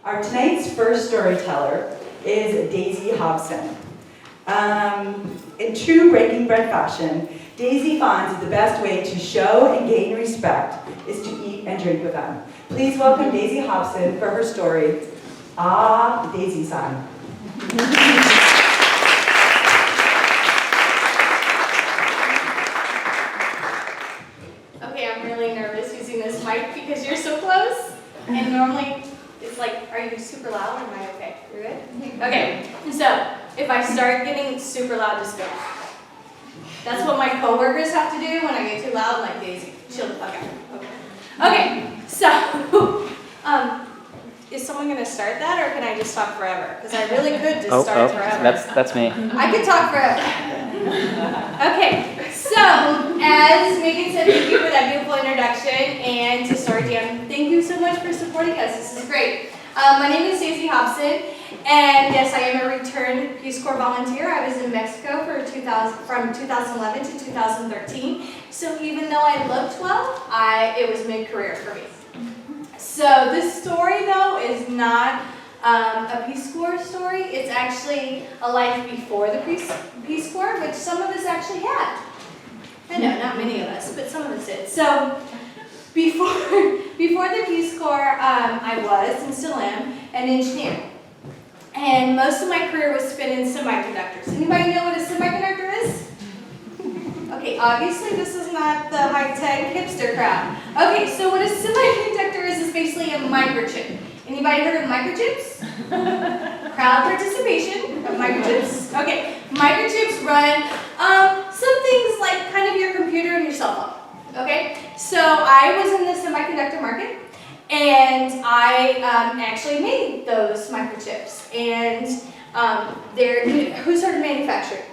Our tonight's first storyteller is Daisie Hobson. In true breaking bread fashion, Daisie finds that the best way to show and gain respect is to eat and drink with them. Please welcome Daisie Hobson for her story, Awww, Daisy-san. Okay, I'm really nervous using this mic because you're so close. And normally it's like, are you super loud or am I okay? You're good? Okay, so if I start getting super loud, just go. That's what my coworkers have to do when I get too loud, like Daisy. Chill the fuck out. Okay, so is someone going to start that or can I just talk forever? Because I really could just start forever. That's me. I could talk forever. Okay, so as Megan said, thank you for that beautiful introduction, and to Story Jam, thank you so much for supporting us. This is great. My name is Daisy Hobson, and yes, I am a returned Peace Corps volunteer. I was in Mexico from 2011 to 2013. So even though I looked well, it was mid-career for me. So this story, though, is not a Peace Corps story. It's actually a life before the Peace Corps, which some of us actually had. I know, not many of us, but some of us did. So before the Peace Corps, I was, and still am, an engineer. And most of my career was spent in semiconductors. Anybody know what a semiconductor is? Okay, obviously this is not the high-tech hipster crowd. Okay, so what a semiconductor is basically a microchip. Anybody heard of microchips? Crowd participation of microchips. Okay, microchips run some things like kind of your computer and your cell phone. Okay, so I was in the semiconductor market, and I actually made those microchips. And who's heard of manufacturing?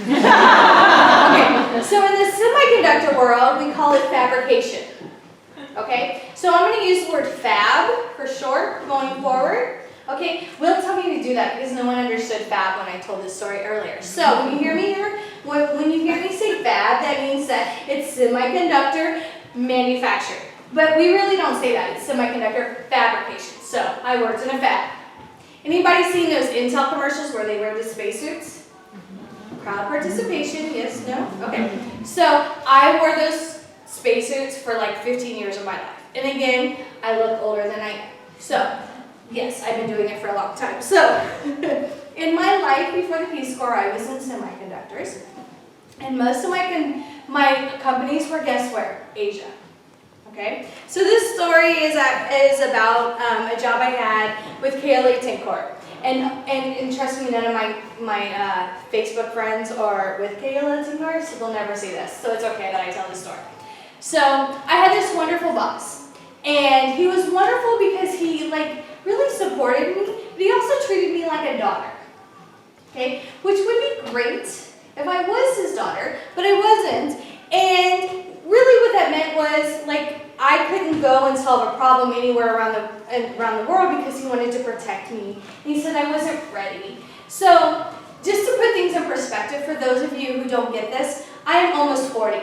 Okay, so in the semiconductor world, we call it fabrication. Okay, so I'm going to use the word fab for short going forward. Okay, will tell me to do that because no one understood fab when I told this story earlier. So when you hear me say fab, that means that it's semiconductor manufacturing. But we really don't say that. It's semiconductor fabrication. So I worked in a fab. Anybody seen those Intel commercials where they wear the spacesuits? Crowd participation, yes, no? Okay, so I wore those spacesuits for like 15 years of my life. And again, I look older than I am. So, yes, I've been doing it for a long time. So, in my life before the Peace Corps, I was in semiconductors. And most of my companies were, guess where? Asia. Okay? So this story is about a job I had with KLA Corp. And trust me, none of my Facebook friends are with KLA Corp, so they'll never see this. So it's okay that I tell this story. So I had this wonderful boss. And he was wonderful because he really supported me, but he also treated me like a daughter. Okay? Which would be great if I was his daughter, but I wasn't. And really what that meant was I couldn't go and solve a problem anywhere around the world because he wanted to protect me. And he said I wasn't ready. So just to put things in perspective for those of you who don't get this, I am almost 40.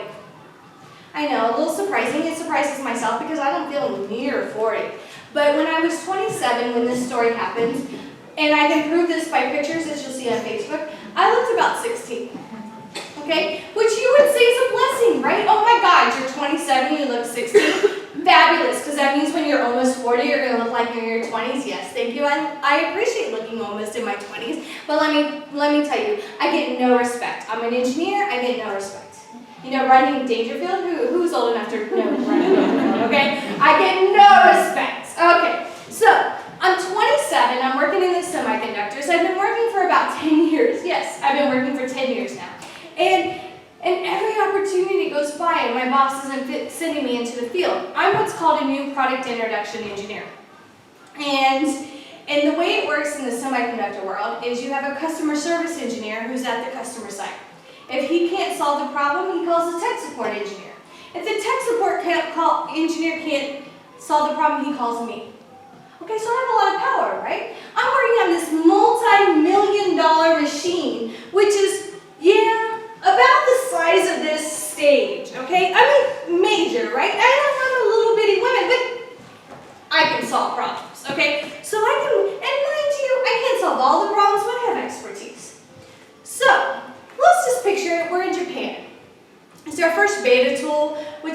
I know, a little surprising. It surprises myself because I don't feel near 40. But when I was 27 when this story happened, and I can prove this by pictures that you'll see on Facebook, I looked about 16. Okay? Which you would say is a blessing, right? Oh my God, you're 27, you look 16. Fabulous, because that means when you're almost 40, you're going to look like you're in your 20s. Yes, thank you. I appreciate looking almost in my 20s. But let me tell you, I get no respect. I'm an engineer, I get no respect. You know, Rodney Dangerfield? Who's old enough to know Rodney Dangerfield, okay? I get no respect. Okay, so I'm 27, I'm working in the semiconductors. I've been working for about 10 years. Yes, I've been working for 10 years now. And every opportunity goes by and my boss isn't sending me into the field. I'm what's called a new product introduction engineer. And the way it works in the semiconductor world is you have a customer service engineer who's at the customer site. If he can't solve the problem, he calls the tech support engineer. If the tech support engineer can't solve the problem, he calls me. Okay, so I have a lot of power, right? I'm working on this multi-million-dollar machine, which is, about the size of this stage, okay? I mean, major, right? I know I'm a little bitty woman, but I can solve problems, okay? So I can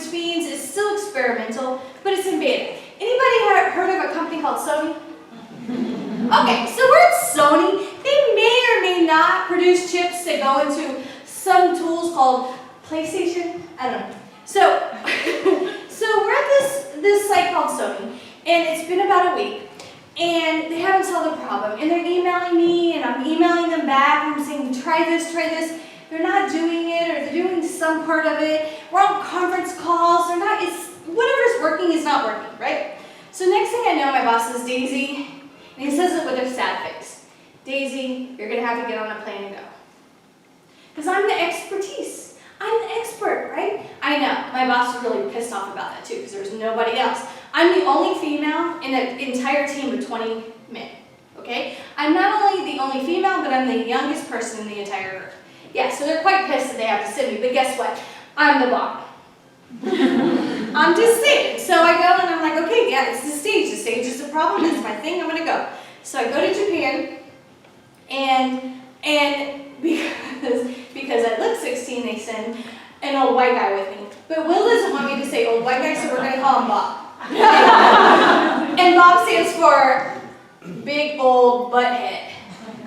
which means it's still experimental, but it's in beta. Anybody heard of a company called Sony? Okay, so we're at Sony. They may or may not produce chips that go into some tools called PlayStation. I don't know. So, so we're at this site called Sony, and it's been about a week, and they haven't solved the problem. And they're emailing me, and I'm emailing them back, and I'm saying, try this, try this. They're not doing it, or they're doing some part of it. We're on conference calls. They're not. It's whatever's working is not working, right? So next thing I know, my boss is Daisy. And he says it with a sad face. Daisy, you're going to have to get on a plane and go. Because I'm the expertise. I'm the expert, right? I know. My boss was really pissed off about that too, because there's nobody else. I'm the only female in an entire team of 20 men, okay? I'm not only the only female, but I'm the youngest person in the entire group. Yeah, so they're quite pissed that they have to send me, but guess what? I'm the bomb. I'm just saying. So I go and I'm like, okay, yeah, it's the stage. The stage is the problem. It's my thing. I'm going to go. So I go to Japan, and because I look 16, they send an old white guy with me. But Will doesn't want me to say old white guy, so we're going to call him Bob. And Bob stands for big old butthead.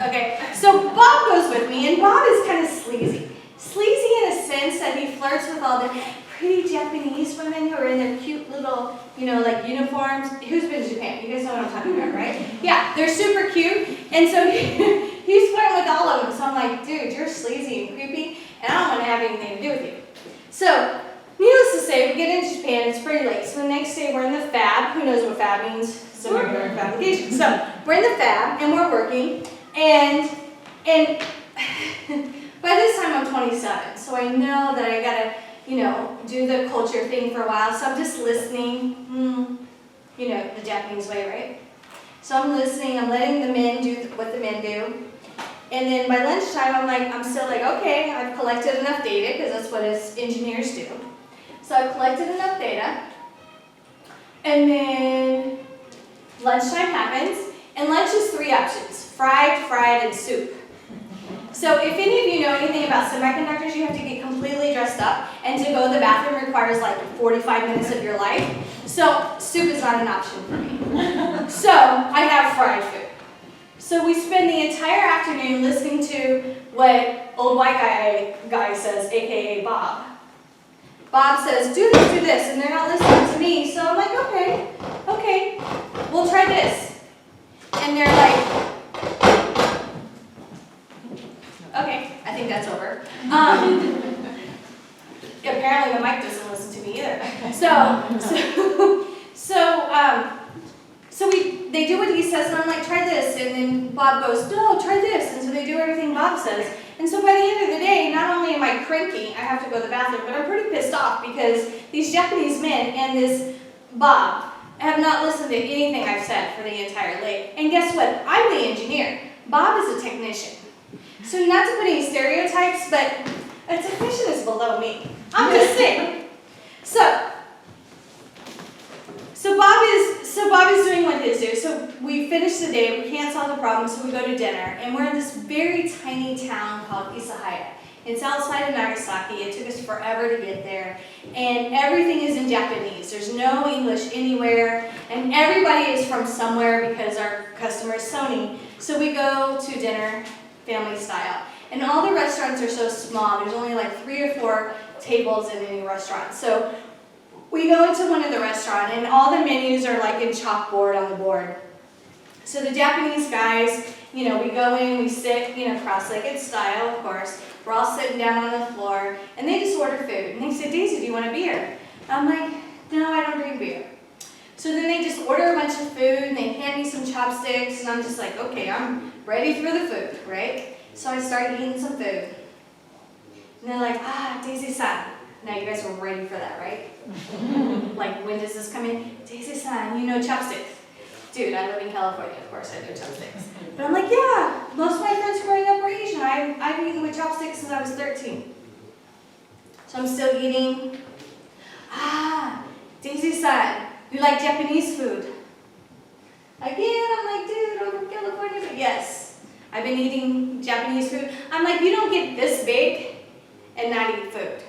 Okay, so Bob goes with me, and Bob is kind of sleazy. Sleazy in a sense that he flirts with all the pretty Japanese women who are in their cute little, like uniforms. Who's been to Japan? You guys know what I'm talking about, right? Yeah, they're super cute. And so he's flirting with all of them. So I'm like, dude, you're sleazy and creepy, and I don't want to have anything to do with you. So, needless to say, we get into Japan. It's pretty late. So the next day, we're in the fab. Who knows what fab means? It's a regular fabrication. So we're in the fab, and we're working. And by this time, I'm 27. So I know that I got to do the culture thing for a while, so I'm just listening, the Japanese way, right? So I'm listening, I'm letting the men do what the men do, and then by lunchtime, I'm still like, okay, I've collected enough data, because that's what us engineers do. So I've collected enough data, and then lunchtime happens, and lunch is 3 options: fried, and soup. So if any of you know anything about semiconductors, you have to get completely dressed up, and to go to the bathroom requires like 45 minutes of your life. So soup is not an option for me. So I have fried food. So we spend the entire afternoon listening to what old white guy says, aka Bob. Bob says, do this, and they're not listening to me. So I'm like, okay, we'll try this. And they're like, okay, I think that's over. Apparently the mic doesn't listen to me either. So they do what he says, and I'm like, try this, and then Bob goes, no, try this, and so they do everything Bob says. And so by the end of the day, not only am I cranky, I have to go to the bathroom, but I'm pretty pissed off because these Japanese men and this Bob have not listened to anything I've said for the entire day. And guess what? I'm the engineer. Bob is a technician. So not to put any stereotypes, but a technician is below me. I'm just saying. So Bob is doing what his do. So we finish the day, we can't solve the problem, so we go to dinner. And we're in this very tiny town called Isahaya. It's outside of Nagasaki. It took us forever to get there. And everything is in Japanese. There's no English anywhere. And everybody is from somewhere because our customer is Sony. So we go to dinner, family style. And all the restaurants are so small. There's only like 3 or 4 tables in any restaurant. So we go into one of the restaurants, and all the menus are like in chalkboard on the board. So the Japanese guys, we go in, we sit, cross-legged style, of course. We're all sitting down on the floor, and they just order food. And they said, Daisy, do you want a beer? I'm like, no, I don't drink beer. So then they just order a bunch of food, and they hand me some chopsticks, and I'm just like, okay, I'm ready for the food, right? So I start eating some food. And they're like, Daisy-san. Now you guys were ready for that, right? Like, when does this come in? Daisy-san, chopsticks. Dude, I live in California, of course I know chopsticks. But I'm like, yeah, most of my friends growing up were Asian. I've been eating with chopsticks since I was 13. So I'm still eating. Daisy-san, you like Japanese food? Again, I'm like, dude, I'm from California. But yes, I've been eating Japanese food. I'm like, you don't get this big and not eat food.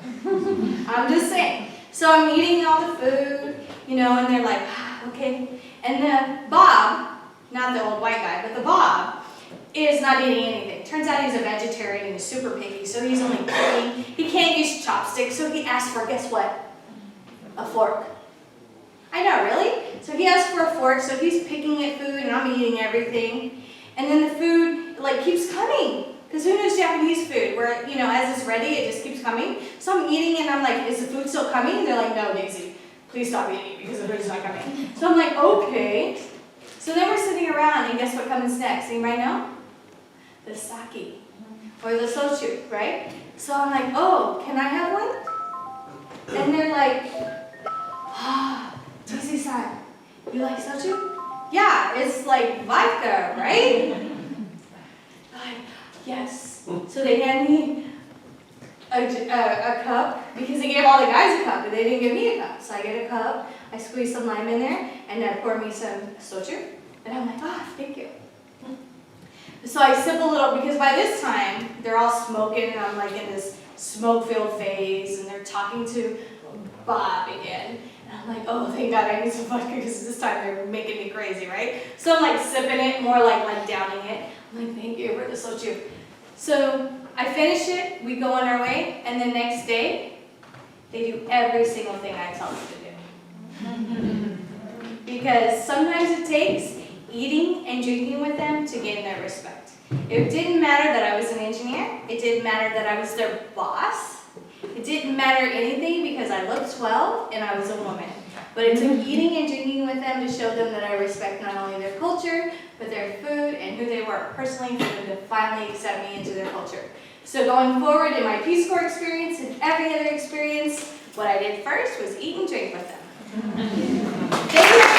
I'm just saying. So I'm eating all the food, you know, and they're like, okay. And then Bob, not the old white guy, but the Bob, is not eating anything. Turns out he's a vegetarian and he's super picky, so he's only picking. He can't use chopsticks, so he asked for, guess what? A fork. I know, really? So he asked for a fork, so he's picking at food and I'm eating everything. And then the food, like, keeps coming. Because who knows Japanese food, where, you know, as it's ready, it just keeps coming. So I'm eating and I'm like, is the food still coming? And they're like, no, Daisy, please stop eating because the food's not coming. So I'm like, okay. So then we're sitting around and guess what comes next? Anybody know? The sake, or the soju, right? So I'm like, oh, can I have one? And they're like, Daisy-san, you like soju? Yeah, it's like vodka, right? I'm like, yes. So they hand me a cup, because they gave all the guys a cup, but they didn't give me a cup. So I get a cup, I squeeze some lime in there, and I pour me some soju. And I'm like, thank you. So I sip a little, because by this time, they're all smoking, and I'm like in this smoke-filled phase, and they're talking to Bob again. And I'm like, oh, thank God I need some vodka, because this time they're making me crazy, right? So I'm like sipping it, more like downing it. I'm like, thank you for the soju. So I finish it, we go on our way, and the next day, they do every single thing I tell them to do. Because sometimes it takes eating and drinking with them to gain their respect. It didn't matter that I was an engineer. It didn't matter that I was their boss. It didn't matter anything because I looked 12 and I was a woman. But it took eating and drinking with them to show them that I respect not only their culture, but their food and who they were personally, for them to finally accept me into their culture. So going forward in my Peace Corps experience and every other experience, what I did first was eat and drink with them. Thank you.